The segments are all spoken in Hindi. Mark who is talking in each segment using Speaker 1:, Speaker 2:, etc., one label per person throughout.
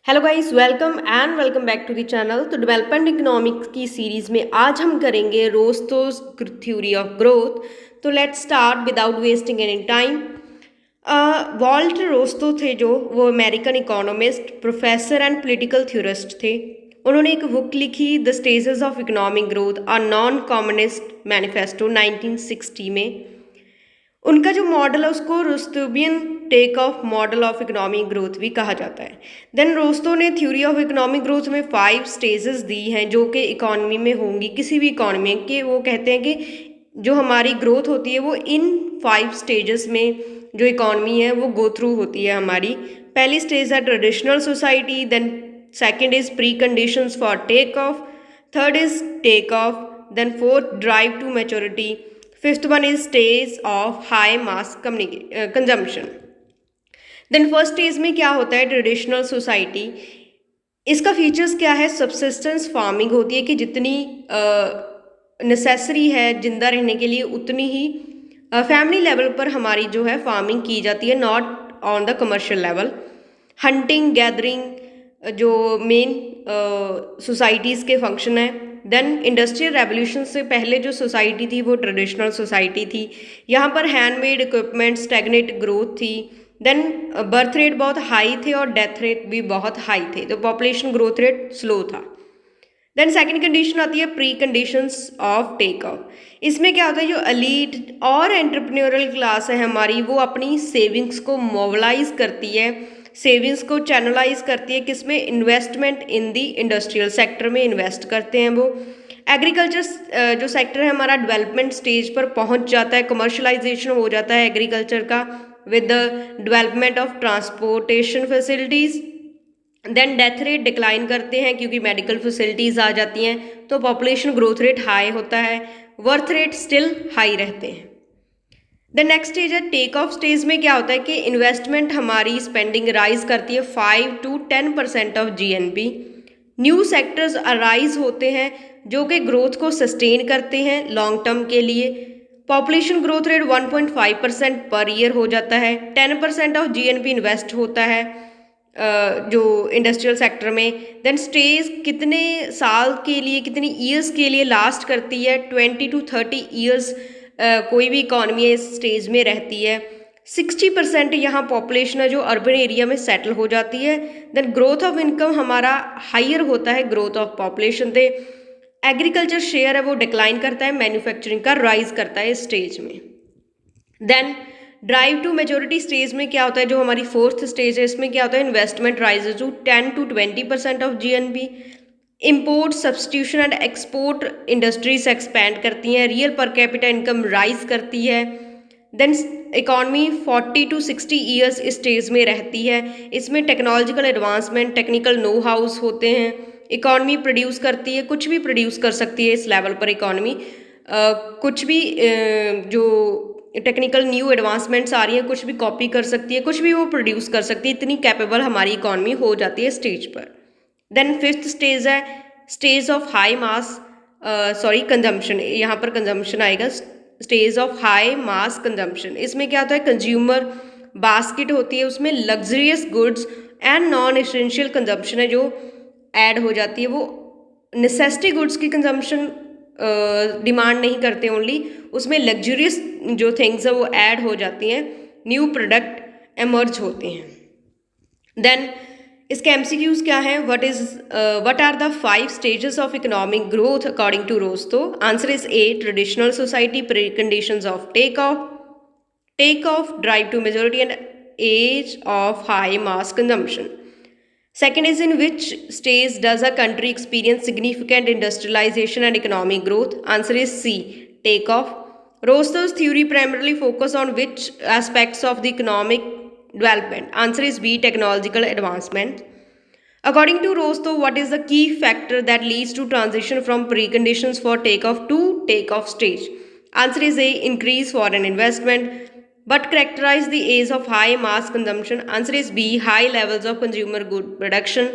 Speaker 1: Hello guys, welcome back to the channel. तो डेवलपमेंट इकोनॉमिक्स की सीरीज में आज हम करेंगे रोस्टोज थ्योरी ऑफ ग्रोथ। तो let's start without wasting any time. Walter Rostow थे जो वो American economist, professor and political theorist थे। उन्होंने एक बुक लिखी the stages of economic growth a non communist manifesto 1960 में। उनका जो मॉडल है उसको Rostovian take off model of economic growth भी कहा जाता है। देन रोस्टो ने थ्योरी ऑफ इकोनॉमिक ग्रोथ में 5 स्टेजेस दी हैं जो कि इकोनॉमी में होंगी, किसी भी इकोनॉमी के। वो कहते हैं कि जो हमारी ग्रोथ होती है वो इन 5 स्टेजेस में जो इकोनॉमी है वो गो थ्रू होती है हमारी। पहली स्टेज है traditional society, then second is pre conditions for take off, third is take off, then fourth drive to maturity, fifth one is stage of high mass consumption. Then first stage में क्या होता है, ट्रेडिशनल सोसाइटी। इसका फीचर्स क्या है, सबसिस्टेंस फार्मिंग होती है कि जितनी नेसेसरी है जिंदा रहने के लिए उतनी ही फैमिली लेवल पर हमारी जो है फार्मिंग की जाती है, not on the commercial level. Hunting gathering जो मेन सोसाइटीज़ के फंक्शन है। देन इंडस्ट्रियल रेवोल्यूशन से पहले जो सोसाइटी थी वो ट्रेडिशनल सोसाइटी थी। यहाँ पर हैंडमेड इक्विपमेंट, स्टैग्नेट ग्रोथ थी। देन बर्थ रेट बहुत हाई थे और डेथ रेट भी बहुत हाई थे, तो पॉपुलेशन ग्रोथ रेट स्लो था। देन सेकंड कंडीशन आती है pre conditions of take off. इसमें क्या होता है, जो एलीट और एंटरप्रेन्योरल क्लास है हमारी वो अपनी सेविंग्स को मोबिलाइज करती है, सेविंग्स को चैनलाइज करती है, किसमें, इन्वेस्टमेंट इन दी इंडस्ट्रियल सेक्टर में इन्वेस्ट करते हैं वो। एग्रीकल्चर जो सेक्टर है हमारा डेवलपमेंट स्टेज पर पहुंच जाता है, कमर्शलाइजेशन हो जाता है एग्रीकल्चर का with the development of transportation facilities. Then death rate decline करते हैं क्योंकि मेडिकल फैसिलिटीज़ आ जाती हैं, तो पॉपुलेशन ग्रोथ रेट हाई होता है, वर्थ रेट स्टिल हाई रहते हैं। द नेक्स्ट स्टेज है टेक ऑफ स्टेज में क्या होता है कि इन्वेस्टमेंट हमारी स्पेंडिंग राइज करती है 5 to 10% of GNP. New sectors arise होते हैं जो कि ग्रोथ को सस्टेन करते हैं लॉन्ग टर्म के लिए। Population growth rate 1.5% per year हो जाता है, 10% ऑफ जीएनपी इन्वेस्ट होता है जो इंडस्ट्रियल सेक्टर में। देन स्टेज कितने साल के लिए, कितनी ईयर्स के लिए लास्ट करती है, 20 to 30 ईयर्स कोई भी इकॉनमी इस स्टेज में रहती है। 60% यहाँ पॉपुलेशन है जो अर्बन एरिया में सेटल हो जाती है। देन ग्रोथ ऑफ इनकम हमारा हाइयर होता है ग्रोथ ऑफ पॉपुलेशन से। एग्रीकल्चर शेयर है वो डिक्लाइन करता है, मैन्युफैक्चरिंग का राइज करता है इस स्टेज में। Then drive to majority stage में क्या होता है, जो हमारी फोर्थ स्टेज है, इसमें क्या होता है, investment rises to 10 to 20% of GNP. Import, substitution and export industries expand करती हैं, real per capita income rise करती है। देन इकॉनमी 40 to 60 ईयर्स इस स्टेज में रहती है। इसमें technological advancement, technical know hows होते हैं। इकॉनमी प्रोड्यूस करती है, कुछ भी प्रोड्यूस कर सकती है इस लेवल पर इकॉनमी। कुछ भी जो टेक्निकल न्यू एडवांसमेंट्स आ रही हैं कुछ भी कॉपी कर सकती है, कुछ भी वो प्रोड्यूस कर सकती है, इतनी कैपेबल हमारी इकॉनमी हो जाती है स्टेज पर। देन फिफ्थ स्टेज है stage of high mass consumption. यहाँ पर कंजम्पशन आएगा, stage of high mass consumption. इसमें क्या होता है, कंज्यूमर बास्केट होती है, उसमें luxurious goods and non essential consumption है जो ऐड हो जाती है। वो नेसेसिटी गुड्स की कंजम्पशन डिमांड नहीं करते ओनली, उसमें लग्जरियस जो थिंग्स है वो ऐड हो जाती हैं, न्यू प्रोडक्ट एमर्ज होते हैं। देन इसके एमसीक्यूज क्या हैं, what are the 5 stages of economic growth according to Rostow. Answer is A, traditional society, pre conditions of take off, drive to maturity and age of high mass consumption. Second is in which stage does a country experience significant industrialization and economic growth? Answer is C, take off. Rosto's theory primarily focus on which aspects of the economic development? Answer is B, technological advancement. According to Rostow, what is the key factor that leads to transition from preconditions for takeoff to takeoff stage? Answer is A, increase foreign investment. But characterize the age of high mass consumption? Answer is B, high levels of consumer good production.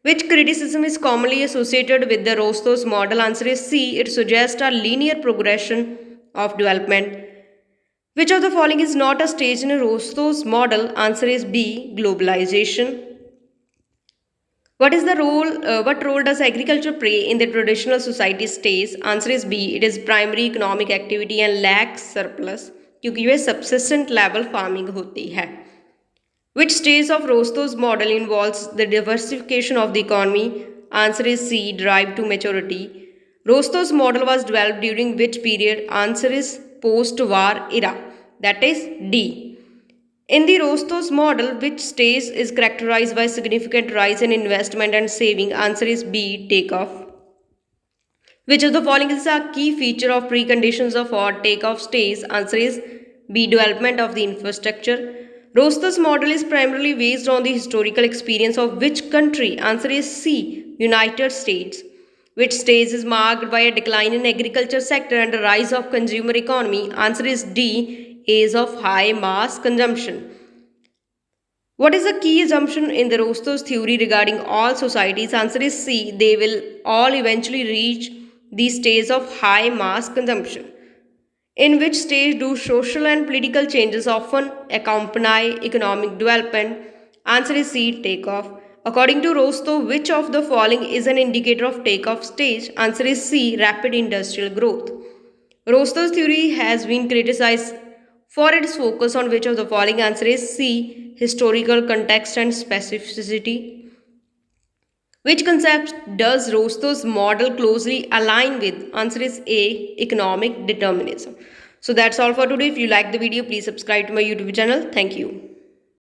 Speaker 1: Which criticism is commonly associated with the Rostow's model? Answer is C, it suggests a linear progression of development. Which of the following is not a stage in Rostow's model? Answer is B, globalization. What is the role? What role does agriculture play in the traditional society states? Answer is B. It is primary economic activity and lacks surplus, क्योंकि यह subsistent level farming होती है. Which stage of Rostow's model involves the diversification of the economy? Answer is C. Drive to maturity. Rostow's model was developed during which period? Answer is post-war era. That is D. In the Rostow's model, which stage is characterized by significant rise in investment and saving? Answer is B. Takeoff. Which of the following is a key feature of preconditions of our takeoff stage? Answer is B. Development of the infrastructure. Rostow's model is primarily based on the historical experience of which country? Answer is C. United States. Which stage is marked by a decline in agriculture sector and a rise of consumer economy? Answer is D. Age of high mass consumption. What is the key assumption in the Rostow's theory regarding all societies? Answer is C. They will all eventually reach the stage of high mass consumption. In which stage do social and political changes often accompany economic development? Answer is C. Takeoff. According to Rostow, which of the following is an indicator of takeoff stage? Answer is C. Rapid industrial growth. Rostow's theory has been criticized for its focus on which of the following? Answer is C. Historical context and specificity. Which concept does Rostow's model closely align with? Answer is A. Economic determinism. So that's all for today. If you like the video, please subscribe to my YouTube channel. Thank you.